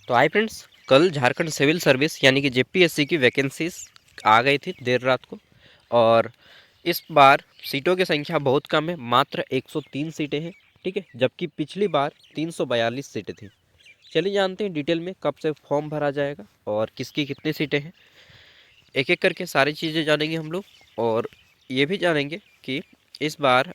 तो hi friends, कल Jharkhand civil service यानी कि जेपीएससी की वैकेंसीज आ गई थी देर रात को। और इस बार सीटों की संख्या बहुत कम है, मात्र 103 सीटें हैं। ठीक है, जबकि पिछली बार 342 सीटें थी। चलिए जानते हैं डिटेल में कब से फॉर्म भरा जाएगा और किसकी कितनी सीटें हैं। एक एक करके सारी चीज़ें जानेंगे हम लोग। और ये भी जानेंगे कि इस बार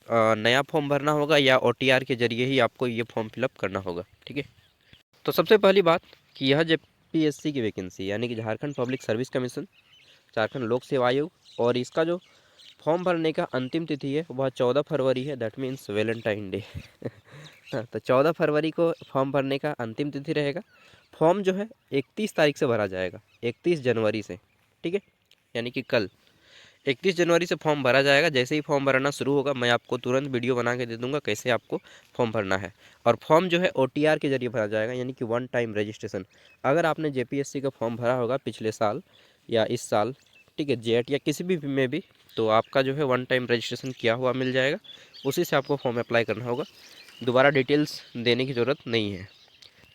नया फॉर्म भरना होगा या ओटीआर के जरिए ही आपको ये फॉर्म फिलअप करना होगा। ठीक है, तो सबसे पहली बात कि यह जेपीएससी की वैकेंसी यानी कि Jharkhand public service commission, Jharkhand लोक सेवा आयोग, और इसका जो फॉर्म भरने का अंतिम तिथि है वह 14 फरवरी है। That means Valentine day. तो 14 फरवरी को फॉर्म भरने का अंतिम तिथि रहेगा। फॉर्म जो है 31 तारीख से भरा जाएगा, 31 जनवरी से। ठीक है, यानी कि कल 31 जनवरी से फॉर्म भरा जाएगा। जैसे ही फॉर्म भरना शुरू होगा मैं आपको तुरंत वीडियो बना के दे दूंगा कैसे आपको फॉर्म भरना है। और फॉर्म जो है ओटीआर के जरिए भरा जाएगा, यानी कि वन टाइम रजिस्ट्रेशन। अगर आपने जेपीएससी का फॉर्म भरा होगा पिछले साल या इस साल, ठीक है, जेट या किसी भी में भी, तो आपका जो है वन टाइम रजिस्ट्रेशन किया हुआ मिल जाएगा। उसी से आपको फॉर्म अप्लाई करना होगा। दोबारा डिटेल्स देने की ज़रूरत नहीं है,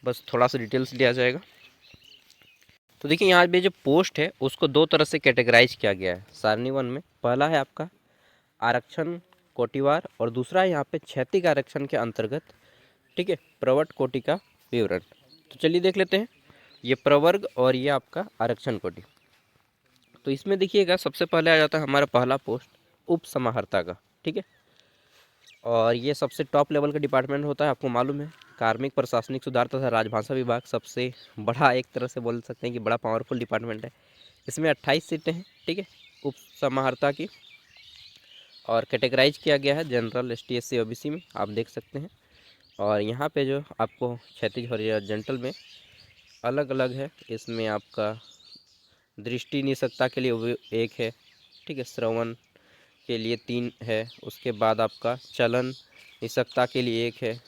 बस थोड़ा सा डिटेल्स लिया जाएगा। तो देखिए, यहाँ पे जो पोस्ट है उसको दो तरह से कैटेगराइज किया गया है सारणी वन में। पहला है आपका आरक्षण कोटिवार, और दूसरा है यहाँ पे क्षैतिज आरक्षण के अंतर्गत, ठीक है, प्रवर्ग कोटि का विवरण। तो चलिए देख लेते हैं, ये प्रवर्ग और ये आपका आरक्षण कोटि। तो इसमें देखिएगा सबसे पहले आ जाता है हमारा पहला पोस्ट उप समाहर्ता का। ठीक है, और ये सबसे टॉप लेवल का डिपार्टमेंट होता है, आपको मालूम है। कार्मिक प्रशासनिक सुधार तथा राजभाषा विभाग सबसे बड़ा, एक तरह से बोल सकते हैं कि बड़ा पावरफुल डिपार्टमेंट है। इसमें 28 सीटें हैं। ठीक है, उप समाहर्ता की। और कैटेगराइज किया गया है जनरल, एसटी, एससी, ओबीसी में, आप देख सकते हैं। और यहाँ पे जो आपको क्षैतिज हॉरिजॉन्टल में अलग अलग है। इसमें आपका दृष्टि निषकता के लिए एक है, ठीक है, श्रवण के लिए 3 है, उसके बाद आपका चलन निषकता के लिए 1 है।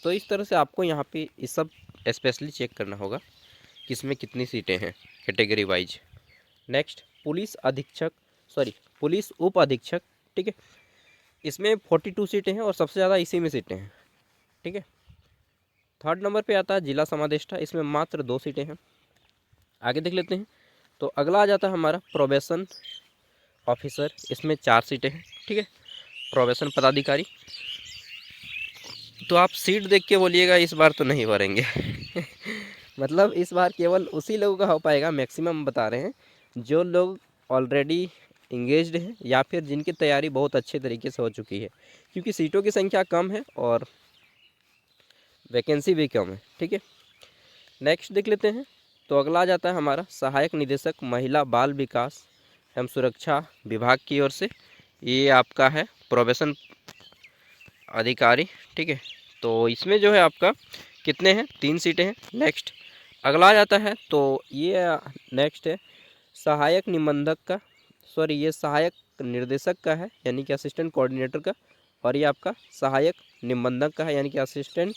तो इस तरह से आपको यहाँ पे ये सब स्पेशली चेक करना होगा कि इसमें कितनी सीटें हैं कैटेगरी वाइज। नेक्स्ट पुलिस उप अधीक्षक। ठीक है, इसमें 42 सीटें हैं और सबसे ज़्यादा इसी में सीटें हैं। ठीक है, थर्ड नंबर पे आता है जिला समादेष्टा, इसमें मात्र 2 सीटें हैं। आगे देख लेते हैं, तो अगला आ जाता है हमारा प्रोबेशन ऑफिसर, इसमें 4 सीटें हैं। ठीक है, प्रोबेशन पदाधिकारी। तो आप सीट देख के बोलिएगा इस बार तो नहीं भरेंगे। मतलब इस बार केवल उसी लोगों का हो पाएगा, मैक्सिमम बता रहे हैं, जो लोग ऑलरेडी इंगेज्ड हैं या फिर जिनकी तैयारी बहुत अच्छे तरीके से हो चुकी है, क्योंकि सीटों की संख्या कम है और वैकेंसी भी कम है। ठीक है, नेक्स्ट देख लेते हैं, तो अगला आ जाता है हमारा सहायक निदेशक महिला बाल विकास एवं सुरक्षा विभाग की ओर से। ये आपका है प्रोबेशन अधिकारी। ठीक है, तो इसमें जो है आपका कितने हैं, 3 सीटें हैं। नेक्स्ट अगला आ जाता है, तो ये नेक्स्ट है सहायक निबंधक का, ये सहायक निर्देशक का है, यानी कि असिस्टेंट कोऑर्डिनेटर का। और ये आपका सहायक निबंधक का है, यानी कि असिस्टेंट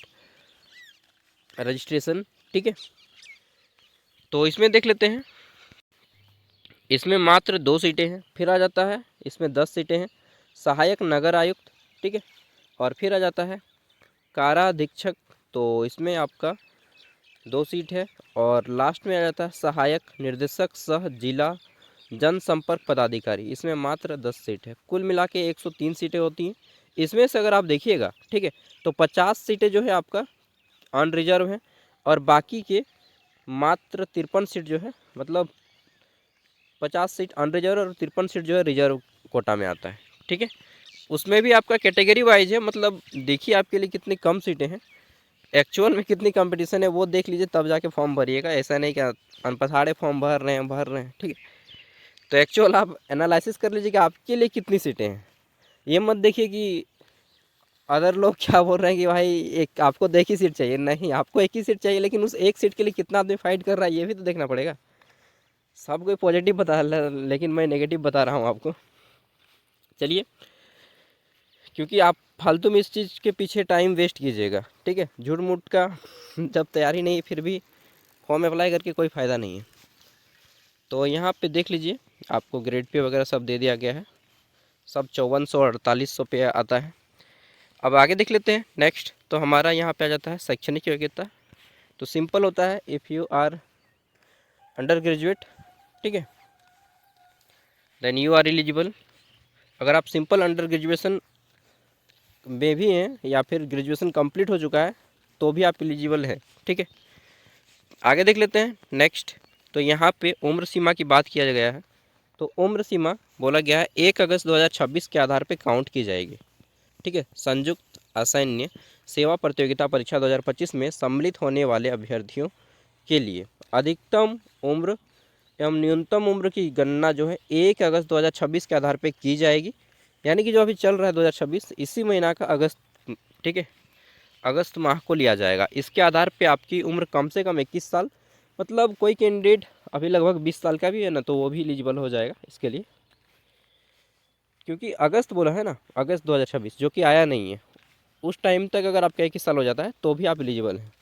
रजिस्ट्रेशन। ठीक है, तो इसमें देख लेते हैं, इसमें मात्र 2 सीटें हैं। फिर आ जाता है इसमें 10 सीटें हैं सहायक नगर आयुक्त। ठीक है, और फिर आ जाता है काराधीक्षक, तो इसमें आपका 2 सीट है। और लास्ट में आ जाता है सहायक निर्देशक सह जिला जनसंपर्क पदाधिकारी, इसमें मात्र 10 सीट है। कुल मिला के 103 सीटें होती हैं। इसमें से अगर आप देखिएगा, ठीक है, तो 50 सीटें जो है आपका अनरिजर्व हैं, और बाकी के मात्र 53 सीट जो है, मतलब 50 सीट अनरिजर्व और 53 सीट जो है रिजर्व कोटा में आता है। ठीक है, उसमें भी आपका कैटेगरी वाइज है, मतलब देखिए आपके लिए कितनी कम सीटें हैं, एक्चुअल में कितनी कंपटीशन है वो देख लीजिए, तब जाके फॉर्म भरिएगा। ऐसा नहीं कि अनपढ़ाड़े फॉर्म भर रहे हैं। ठीक है, तो एक्चुअल आप एनालिसिस कर लीजिए कि आपके लिए कितनी सीटें हैं। ये मत देखिए कि अदर लोग क्या बोल रहे हैं कि भाई एक आपको एक ही सीट चाहिए। नहीं, आपको एक ही सीट चाहिए, लेकिन उस एक सीट के लिए कितना आदमी फाइट कर रहा है ये भी तो देखना पड़ेगा। सब कोई पॉजिटिव बता रहा है, लेकिन मैं नेगेटिव बता रहा हूँ आपको। चलिए, क्योंकि आप फालतू में इस चीज़ के पीछे टाइम वेस्ट कीजिएगा। ठीक है, झूठ मूठ का जब तैयारी नहीं फिर भी फॉर्म अप्लाई करके कोई फ़ायदा नहीं है। तो यहाँ पे देख लीजिए, आपको ग्रेड पे वगैरह सब दे दिया गया है, सब 5400 और 4800 पे आता है। अब आगे देख लेते हैं नेक्स्ट, तो हमारा यहाँ पे आ जाता है शैक्षणिक योग्यता। तो सिंपल होता है if you are undergraduate, ठीक है, देन यू आर एलिजिबल। अगर आप सिंपल अंडर ग्रेजुएशन में भी हैं या फिर ग्रेजुएशन कंप्लीट हो चुका है तो भी आप एलिजिबल हैं, ठीक है। आगे देख लेते हैं नेक्स्ट। तो यहाँ पे उम्र सीमा की बात किया गया है। तो उम्र सीमा बोला गया है 1 अगस्त 2026 के आधार पे काउंट की जाएगी, ठीक है। संयुक्त असैन्य सेवा प्रतियोगिता परीक्षा 2025 में सम्मिलित होने वाले अभ्यर्थियों के लिए अधिकतम उम्र एवं न्यूनतम उम्र की गणना जो है 1 अगस्त 2026 के आधार पे की जाएगी। यानी कि जो अभी चल रहा है 2026, इसी महीना का अगस्त, ठीक है, अगस्त माह को लिया जाएगा। इसके आधार पे आपकी उम्र कम से कम 21 साल, मतलब कोई कैंडिडेट अभी लगभग 20 साल का भी है ना, तो वो भी एलिजिबल हो जाएगा इसके लिए, क्योंकि अगस्त बोला है ना, अगस्त 2026 जो कि आया नहीं है, उस टाइम तक अगर आपका 21 साल हो जाता है तो भी आप एलिजिबल हैं।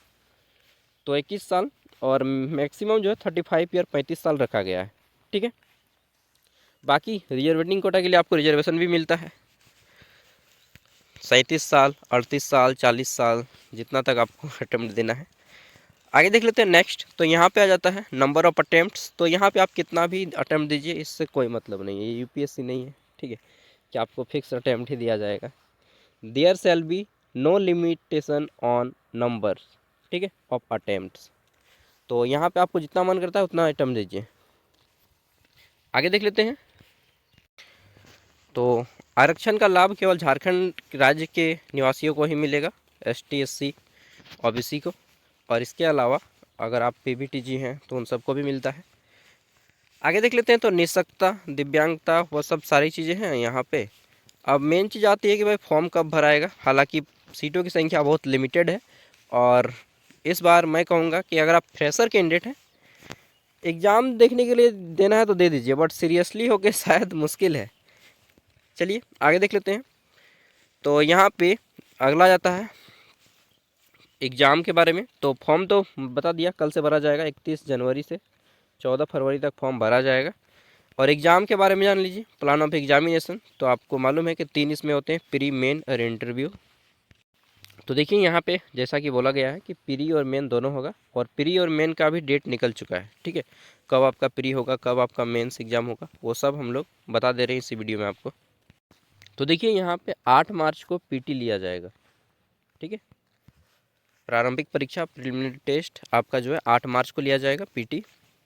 तो 21 साल और मैक्सिमम जो है 35 ईयर 35 साल रखा गया है, ठीक है। बाकी रिजर्वेटिंग कोटा के लिए आपको रिजर्वेशन भी मिलता है 37 साल, 38 साल, 40 साल, जितना तक आपको अटेम्प्ट देना है। आगे देख लेते हैं नेक्स्ट। तो यहाँ पे आ जाता है नंबर ऑफ अटेम्प्ट्स। तो यहाँ पे आप कितना भी अटेम्प्ट दीजिए, इससे कोई मतलब नहीं है, ये यूपीएससी नहीं है, ठीक है, कि आपको फिक्स अटेम्प्ट ही दिया जाएगा। There shall be no limitation on number, ठीक है, ऑफ अटेम्प्ट्स। तो यहाँ पे आपको जितना मन करता है उतना अटेम्प्ट दीजिए। आगे देख लेते हैं। तो आरक्षण का लाभ केवल झारखंड राज्य के निवासियों को ही मिलेगा, एसटी, एससी, ओबीसी को, और इसके अलावा अगर आप पीबीटीजी हैं तो उन सबको भी मिलता है। आगे देख लेते हैं। तो निःशक्तता, दिव्यांगता, वो सब सारी चीज़ें हैं यहाँ पे। अब मेन चीज़ आती है कि भाई फॉर्म कब भराएगा। हालांकि सीटों की संख्या बहुत लिमिटेड है, और इस बार मैं कहूँगा कि अगर आप फ्रेशर कैंडिडेट हैं, एग्ज़ाम देखने के लिए देना है तो दे दीजिए, बट सीरियसली होके शायद मुश्किल है। चलिए आगे देख लेते हैं। तो यहाँ पे अगला जाता है एग्ज़ाम के बारे में। तो फॉर्म तो बता दिया, कल से भरा जाएगा, 31 जनवरी से 14 फरवरी तक फॉर्म भरा जाएगा। और एग्ज़ाम के बारे में जान लीजिए, प्लान ऑफ एग्जामिनेशन। तो आपको मालूम है कि 3 इसमें होते हैं, प्री, मेन और इंटरव्यू। तो देखिए यहाँ पे जैसा कि बोला गया है कि प्री और मेन दोनों होगा, और प्री और मेन का भी डेट निकल चुका है, ठीक है। कब आपका प्री होगा, कब आपका मेंस एग्ज़ाम होगा, वो सब हम लोग बता दे रहे हैं इसी वीडियो में आपको। तो देखिए यहाँ पे 8 मार्च को पीटी लिया जाएगा, ठीक है। प्रारंभिक परीक्षा प्रिलिमिनरी टेस्ट आपका जो है 8 मार्च को लिया जाएगा, पीटी,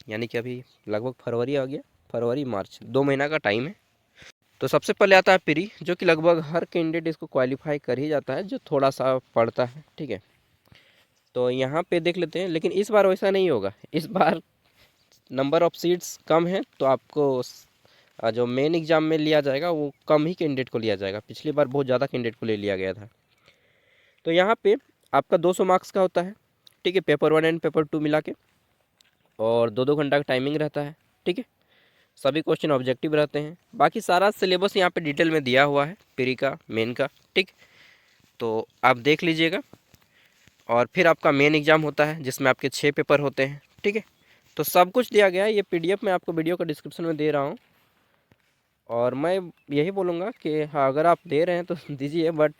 यानी कि अभी लगभग फरवरी आ गया, फरवरी मार्च 2 महीना का टाइम है। तो सबसे पहले आता है प्री, जो कि लगभग हर कैंडिडेट इसको क्वालिफाई कर ही जाता है जो थोड़ा सा पढ़ता है, ठीक है। तो यहाँ पे देख लेते हैं, लेकिन इस बार वैसा नहीं होगा। इस बार नंबर ऑफ सीट्स कम है, तो आपको जो मेन एग्ज़ाम में लिया जाएगा वो कम ही कैंडिडेट को लिया जाएगा। पिछली बार बहुत ज़्यादा कैंडिडेट को ले लिया गया था। तो यहाँ पे आपका 200 मार्क्स का होता है, ठीक है, पेपर 1 एंड पेपर 2 मिला के, और 2-2 घंटा का टाइमिंग रहता है, ठीक है। सभी क्वेश्चन ऑब्जेक्टिव रहते हैं। बाकी सारा सिलेबस यहाँ पे डिटेल में दिया हुआ है, प्री का, मेन का, ठीक। तो आप देख लीजिएगा। और फिर आपका मेन एग्ज़ाम होता है जिसमें आपके 6 पेपर होते हैं, ठीक है। तो सब कुछ दिया गया है, ये पीडीएफ मैं आपको वीडियो का डिस्क्रिप्शन में दे रहा हूँ। और मैं यही बोलूँगा कि हाँ, अगर आप दे रहे हैं तो दीजिए, बट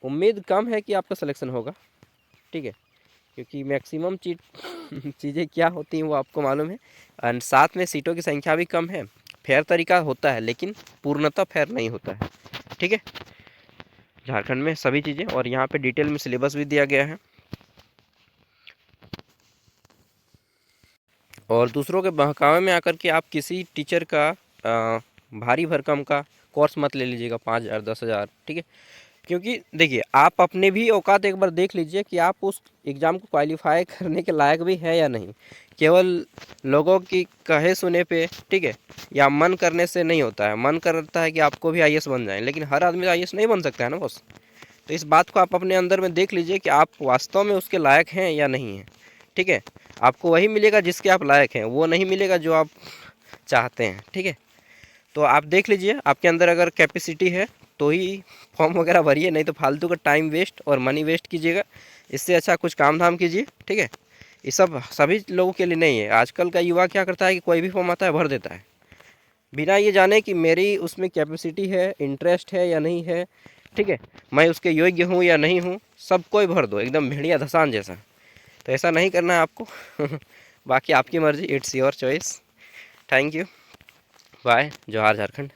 उम्मीद कम है कि आपका सिलेक्शन होगा, ठीक है, क्योंकि मैक्सिमम चीज़ें क्या होती हैं वो आपको मालूम है। और साथ में सीटों की संख्या भी कम है। फेयर तरीका होता है लेकिन पूर्णतः फेयर नहीं होता है, ठीक है, झारखंड में सभी चीज़ें। और यहाँ पे डिटेल में सिलेबस भी दिया गया है। और दूसरों के बहकावे में आकर के आप किसी टीचर का भारी भरकम का कोर्स मत ले लीजिएगा, 5,000 10,000, ठीक है। क्योंकि देखिए, आप अपने भी औकात एक बार देख लीजिए कि आप उस एग्ज़ाम को क्वालिफाई करने के लायक भी है या नहीं। केवल लोगों की कहे सुने पे, ठीक है, या मन करने से नहीं होता है। मन करता है कि आपको भी आईएएस बन जाए, लेकिन हर आदमी आईएएस नहीं बन सकता है ना बॉस। तो इस बात को आप अपने अंदर में देख लीजिए कि आप वास्तव में उसके लायक हैं या नहीं हैं, ठीक है। आपको वही मिलेगा जिसके आप लायक हैं, वो नहीं मिलेगा जो आप चाहते हैं, ठीक है। तो आप देख लीजिए, आपके अंदर अगर कैपेसिटी है तो ही फॉर्म वगैरह भरिए, नहीं तो फालतू का टाइम वेस्ट और मनी वेस्ट कीजिएगा। इससे अच्छा कुछ काम धाम कीजिए, ठीक है। ये सब सभी लोगों के लिए नहीं है। आजकल का युवा क्या करता है कि कोई भी फॉर्म आता है भर देता है, बिना ये जाने कि मेरी उसमें कैपेसिटी है, इंटरेस्ट है या नहीं है, ठीक है, मैं उसके योग्य हूँ या नहीं हूँ। सब कोई भर दो, एकदम भेड़िया धसान जैसा। तो ऐसा नहीं करना है आपको। बाकी आपकी मर्ज़ी, it's your choice. Thank you, bye, जोहार झारखंड।